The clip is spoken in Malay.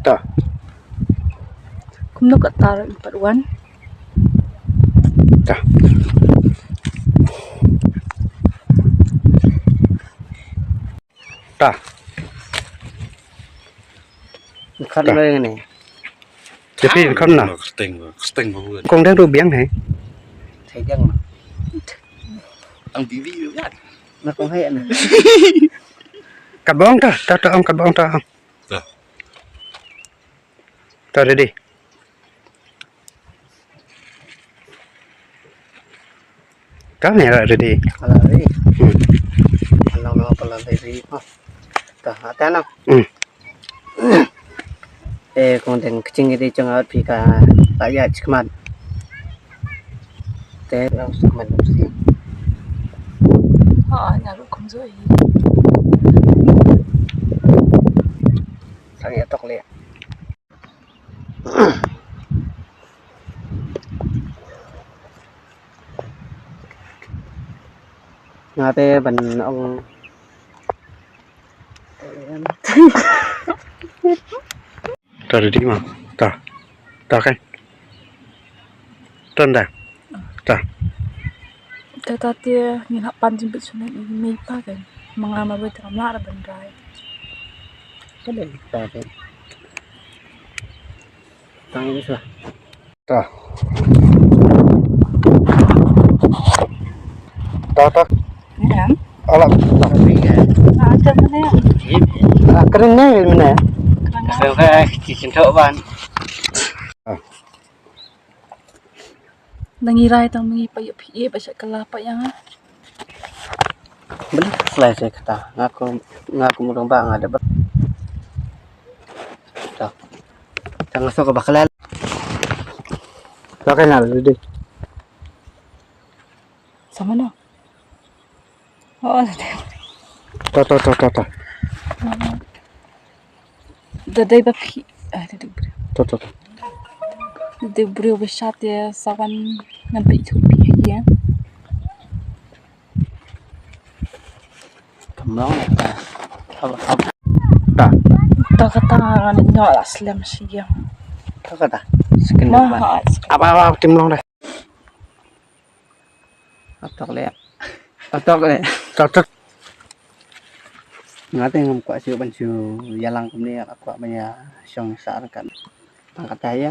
Ta. Kumno ka taro iparuan. Ta. Ta. Khăn đây này. Jadi kan na. Sting mà Con đang đồ biển này. Thấy chăng mà. ăn tí vi nữa nhá. Nó không hệ này. Cắt bóng ta, ta ông cắt bóng ta ông. Dạ. Ta ready. Cá này là ready. Kalau ini. Kalau nó kalau dari oh. Tah, ada nak. Konten kecing itu jangan pika ayat cekman. Teh langsung manusia. Nhà cũng không rồi. Saya tok lihat. Ngate ban ông Ta ready mà. Ta. Ta cái. Trơn đà. Ta. Tadi ngilak panjang betul ni ini apa kan? Mengamal betul ramlah ada bendrai. cái này ta đây. Tăng ini sudah. Ta. Ta. Ya. Alam. Tapi ya. Ada mana? Keren nih mana? Keren kayak cincin ban. Nangirai tang mengipai pie baca kelapa yang Bener selesai kata. Ngaku murung bang ada ber. Tuh. Jangan sok bakalan. Ta cái nào ready. sama no. Oh, Ta. dadai bapi. Dadai beri. Ta. Dadai beri besar dia sawan nampak itu pie ya. Kemang ya. Apa? Ta. Tak kata orang ni nyala selam siang. Apa kata? Sekian Nah, ban. Apa tim long đây. Atok lihat. Atok lihat. Ta. Ngate ngam kwa siu ban siu yalang kumni aku banyak song sar kan. Angkat saya.